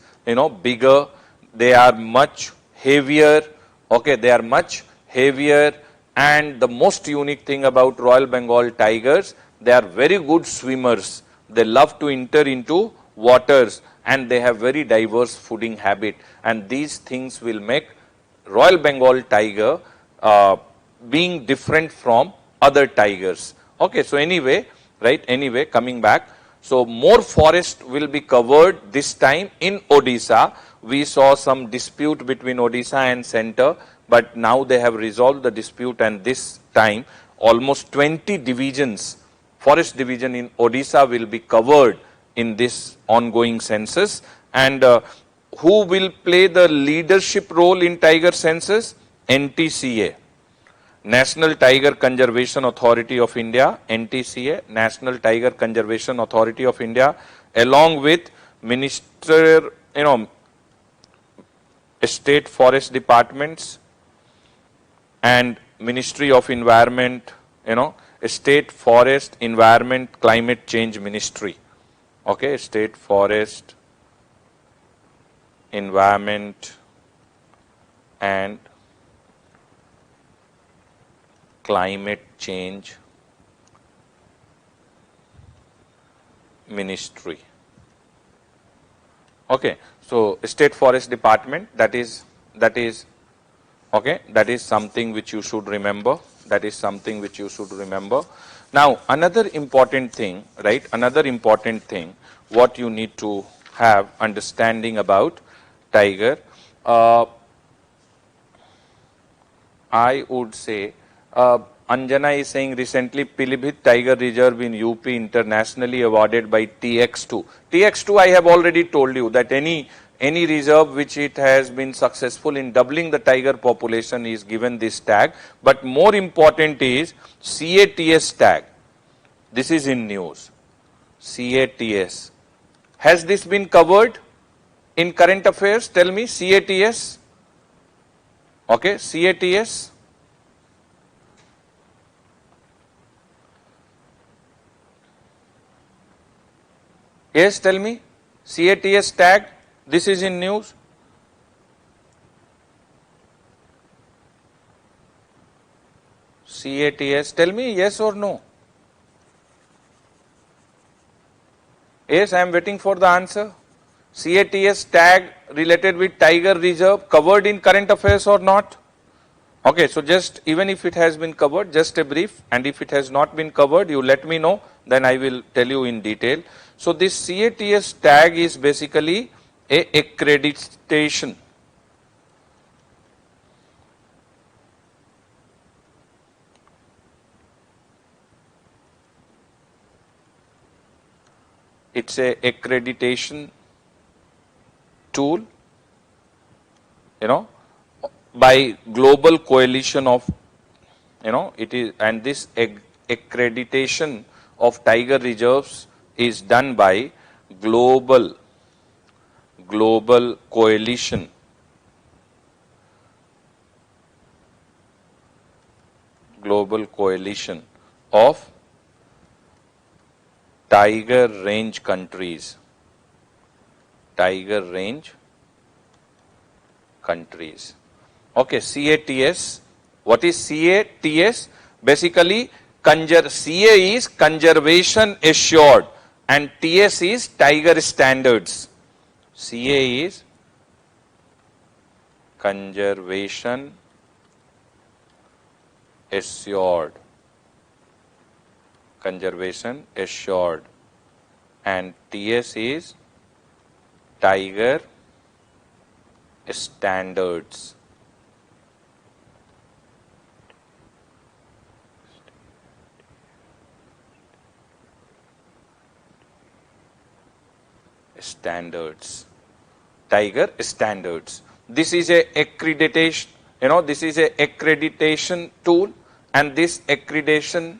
bigger. They are much heavier. Okay, they are much heavier. And the most unique thing about Royal Bengal tigers, they are very good swimmers. They love to enter into waters and they have very diverse fooding habit. And these things will make Royal Bengal tiger being different from other tigers. Okay, so anyway, coming back. So more forest will be covered this time in Odisha. We saw some dispute between Odisha and center, but now they have resolved the dispute, and this time almost 20 divisions, forest division in Odisha will be covered in this ongoing census. And who will play the leadership role in tiger census? NTCA, National Tiger Conservation Authority of India, NTCA, National Tiger Conservation Authority of India, along with Minister, state forest departments and Ministry of Environment, State Forest, Environment, Climate Change Ministry. Okay, State Forest, Environment and Climate Change Ministry. Okay, so State Forest Department, that is okay, that is something which you should remember. Now, another important thing, what you need to have understanding about tiger, I would say, Anjana is saying recently Pilibhit Tiger Reserve in UP internationally awarded by TX2. TX2, I have already told you that any reserve which it has been successful in doubling the tiger population is given this tag. But more important is CATS tag. This is in news. CATS. Has this been covered in current affairs? Tell me, CATS. Okay, CATS. Yes, tell me. CATS tag. This is in news. CATS. Tell me yes or no. Yes, I am waiting for the answer. CATS tag related with Tiger Reserve covered in current affairs or not? Okay, so just even if it has been covered, just a brief, and if it has not been covered, you let me know, then I will tell you in detail. So this CATS tag is basically a accreditation. It's a accreditation tool, by global coalition of, it is, and this accreditation of tiger reserves is done by global coalition global coalition of tiger range countries. Tiger range countries. Okay, CATS. What is CATS? Basically, CA is conservation assured and TS is tiger standards. CA is conservation assured. Conservation assured. And TS is tiger standards. Standards. Tiger standards. This is a accreditation, this is a accreditation tool, and this accreditation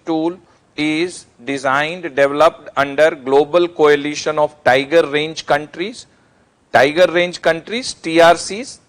tool is designed, developed under Global Coalition of Tiger Range Countries. Tiger Range Countries, TRCs.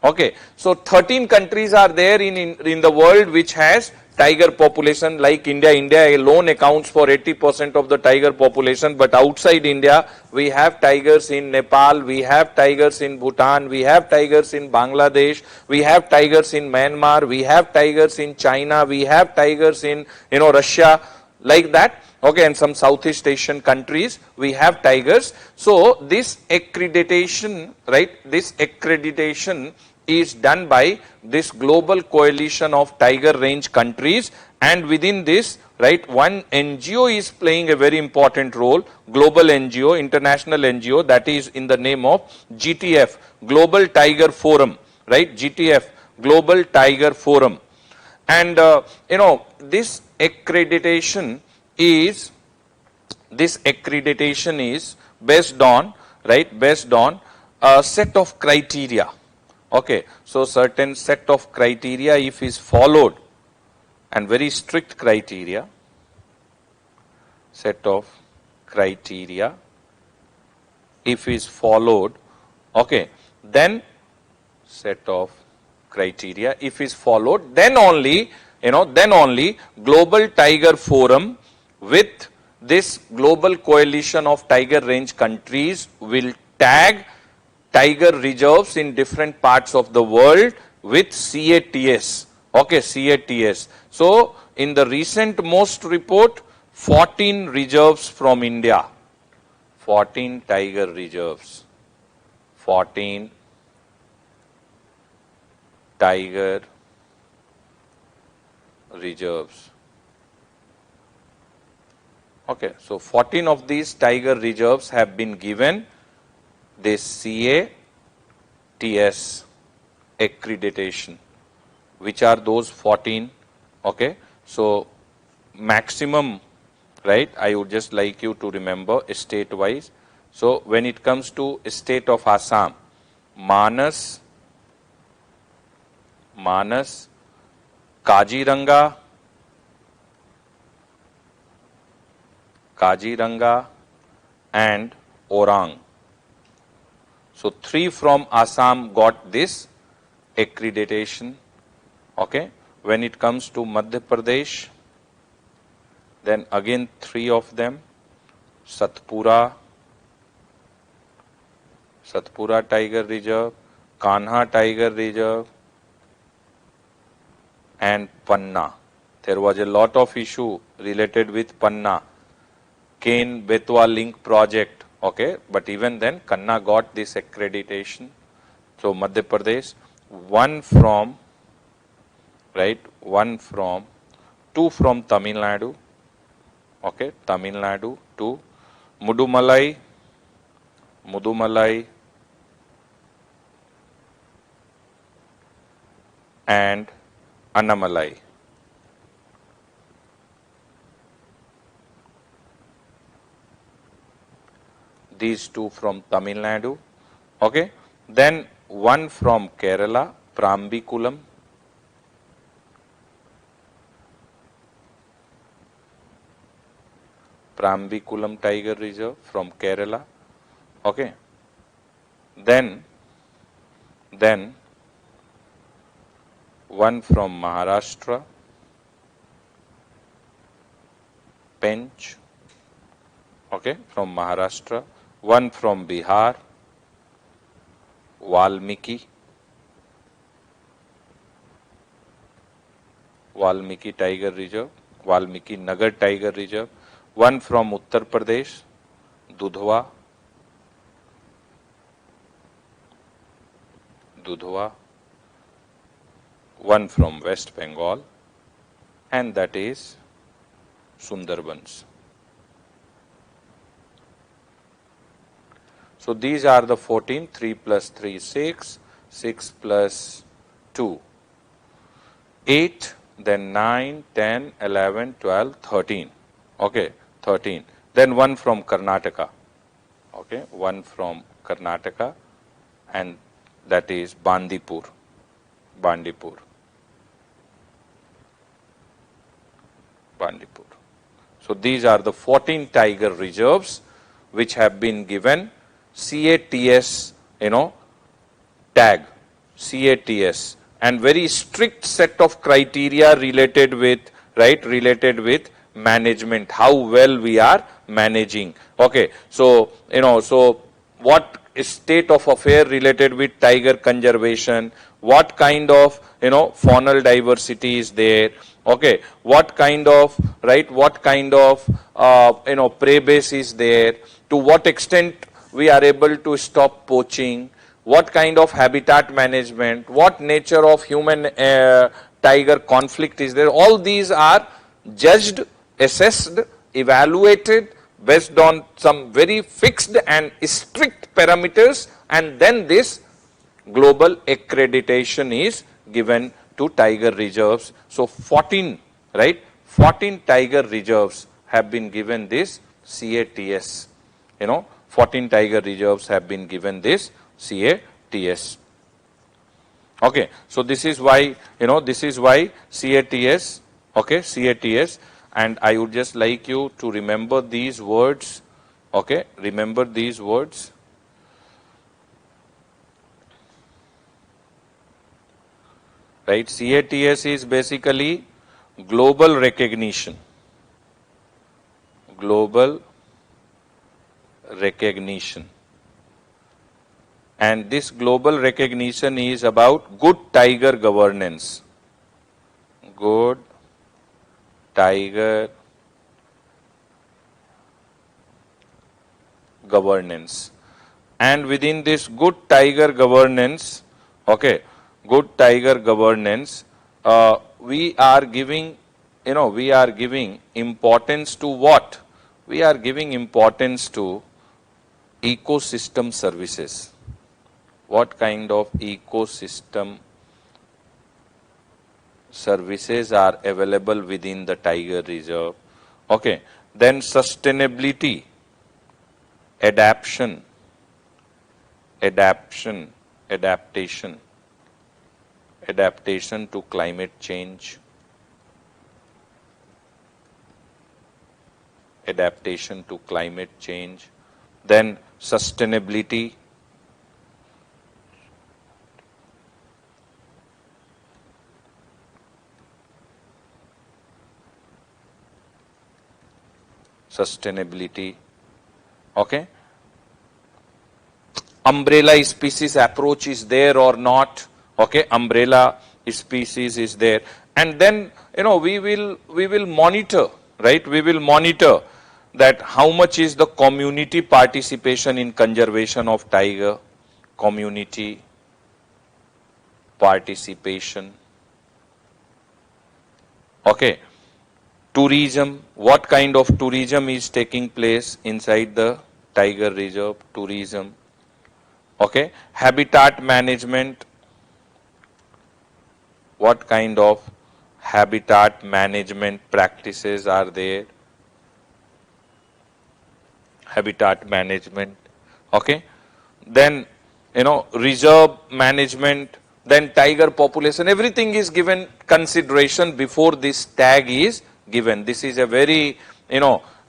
Okay, so 13 countries are there in the world which has tiger population like India. India alone accounts for 80% of the tiger population, but outside India, we have tigers in Nepal, we have tigers in Bhutan, we have tigers in Bangladesh, we have tigers in Myanmar, we have tigers in China, we have tigers in, Russia, like that. Okay, and some Southeast Asian countries, we have tigers. So this accreditation, right, this accreditation is done by this Global Coalition of Tiger Range Countries, and within this, right, one NGO is playing a very important role, global NGO, international NGO, that is in the name of GTF, Global Tiger Forum, right, GTF, Global Tiger Forum. And, this accreditation is based on, right, based on a set of criteria. Okay, so certain set of criteria if is followed, and very strict criteria, set of criteria if is followed, okay, then set of criteria if is followed, then only, then only Global Tiger Forum with this Global Coalition of Tiger Range Countries will tag tiger reserves in different parts of the world with CATS. Okay, CATS. So, in the recent most report, 14 reserves from India. 14 tiger reserves. 14 tiger reserves. Okay, so 14 of these tiger reserves have been given this CATS accreditation. Which are those 14? Okay, so maximum, right, I would just like you to remember state wise. So when it comes to state of Assam, Manas, Kaziranga, and Orang. So 3 from Assam got this accreditation. Okay. When it comes to Madhya Pradesh, then again 3 of them, Satpura Tiger Reserve, Kanha Tiger Reserve, and Panna. There was a lot of issue related with Panna, Ken-Betwa link project. Okay, but even then Kanna got this accreditation. So Madhya Pradesh, 1 from, right, 2 from Tamil Nadu. Okay, Tamil Nadu, 2, Mudumalai, and Annamalai. These 2 from Tamil Nadu. Okay. Then 1 from Kerala, Prambikulam. Tiger Reserve from Kerala. Okay. Then one from Maharashtra, Pench, okay, from Maharashtra, one from Bihar, Valmiki Tiger Reserve, Valmiki Nagar Tiger Reserve, one from Uttar Pradesh, Dudhwa, one from West Bengal, and that is Sundarbans. So these are the 14, 3 plus 3, 6, 6 plus 2, 8, then 9, 10, 11, 12, 13. Okay, 13. Then one from Karnataka. Okay, one from Karnataka, and that is Bandipur. So these are the 14 tiger reserves which have been given CATS, tag, CATS, and very strict set of criteria related with, management, how well we are managing. Okay, so, so what state of affair related with tiger conservation, what kind of, faunal diversity is there, okay, what kind of, prey base is there, to what extent we are able to stop poaching, what kind of habitat management, what nature of human tiger conflict is there. All these are judged, assessed, evaluated based on some very fixed and strict parameters, and then this global accreditation is given to tiger reserves. So 14, 14 tiger reserves have been given this CATS. 14 tiger reserves have been given this CATS. Okay, so this is why, CATS, okay, CATS, and I would just like you to remember these words, okay, remember these words. Right, CATS is basically global recognition. And this global recognition is about good tiger governance. Good tiger governance. And within this good tiger governance, okay, good tiger governance, we are giving, importance to what? We are giving importance to ecosystem services. What kind of ecosystem services are available within the tiger reserve? Okay, then sustainability, adaptation, to climate change, then sustainability, okay. Umbrella species approach is there or not? Okay, umbrella species is there, and then we will monitor, right? We will monitor that how much is the community participation in conservation of tiger. Community participation. Okay. Tourism, what kind of tourism is taking place inside the tiger reserve? Tourism. Okay. Habitat management, what kind of habitat management practices are there? Habitat management. Okay. Then, reserve management, then tiger population, everything is given consideration before this tag is given. This is a very,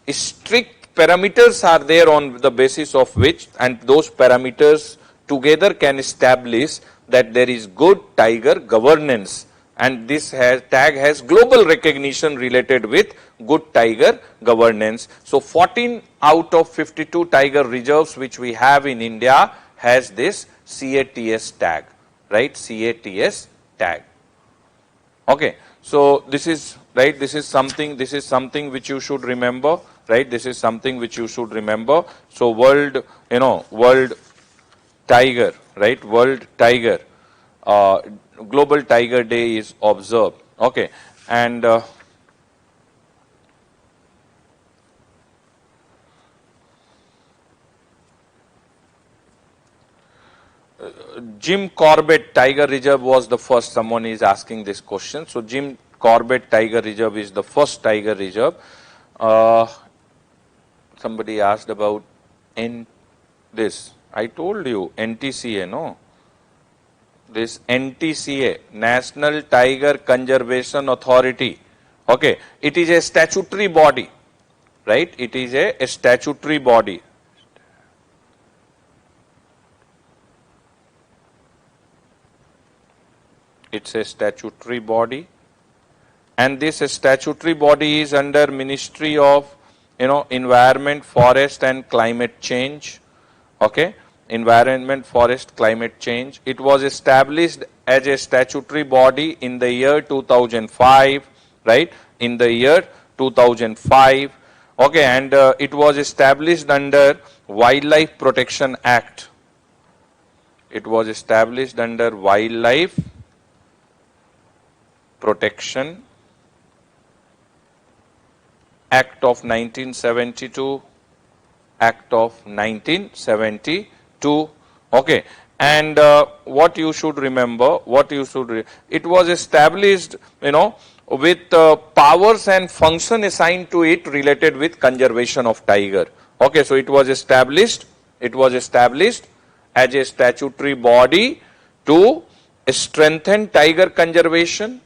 strict parameters are there on the basis of which, and those parameters together can establish that there is good tiger governance, and this tag has global recognition related with good tiger governance. So 14 out of 52 tiger reserves which we have in India has this CATS tag, right? CATS tag. Okay, so this is right. This is something which you should remember, right? This is something which you should remember. So world, world tiger, right? World tiger, global tiger day is observed. Okay, and Jim Corbett Tiger Reserve was the first. Someone is asking this question. So Jim Corbett Tiger Reserve is the first tiger reserve. Somebody asked about this. I told you NTCA, no? This NTCA, National Tiger Conservation Authority. Okay, it is a statutory body, right? It is a statutory body. It's a statutory body, and this statutory body is under Ministry of Environment, Forest and Climate Change. Okay, Environment, Forest, Climate Change. It was established as a statutory body in the year 2005, right? In the year 2005. Okay, and it was established under Wildlife Protection Act. It was established under Wildlife Protection Act of 1972, Act of 1972. Okay, and what you should remember, it was established, with powers and function assigned to it related with conservation of tiger. Okay, so it was established as a statutory body to strengthen tiger conservation,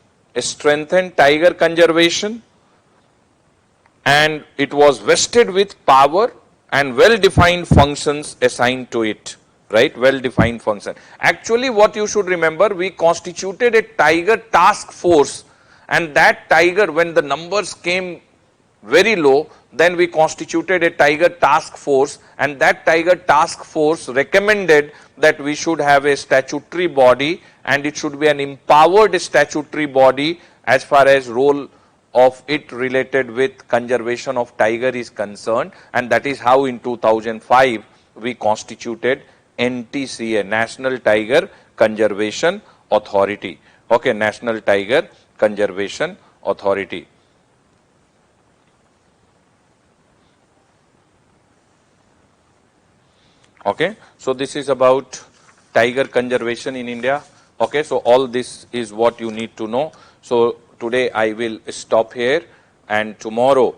and it was vested with power and well-defined functions assigned to it, right? Well-defined function. Actually, what you should remember, we constituted a tiger task force, and that tiger, when the numbers came very low, then we constituted a tiger task force, and that tiger task force recommended that we should have a statutory body, and it should be an empowered statutory body as far as role of it related with conservation of tiger is concerned, and that is how in 2005 we constituted NTCA, National Tiger Conservation Authority. Okay, National Tiger Conservation Authority. Okay, so this is about tiger conservation in India. Okay, so all this is what you need to know. So today I will stop here, and tomorrow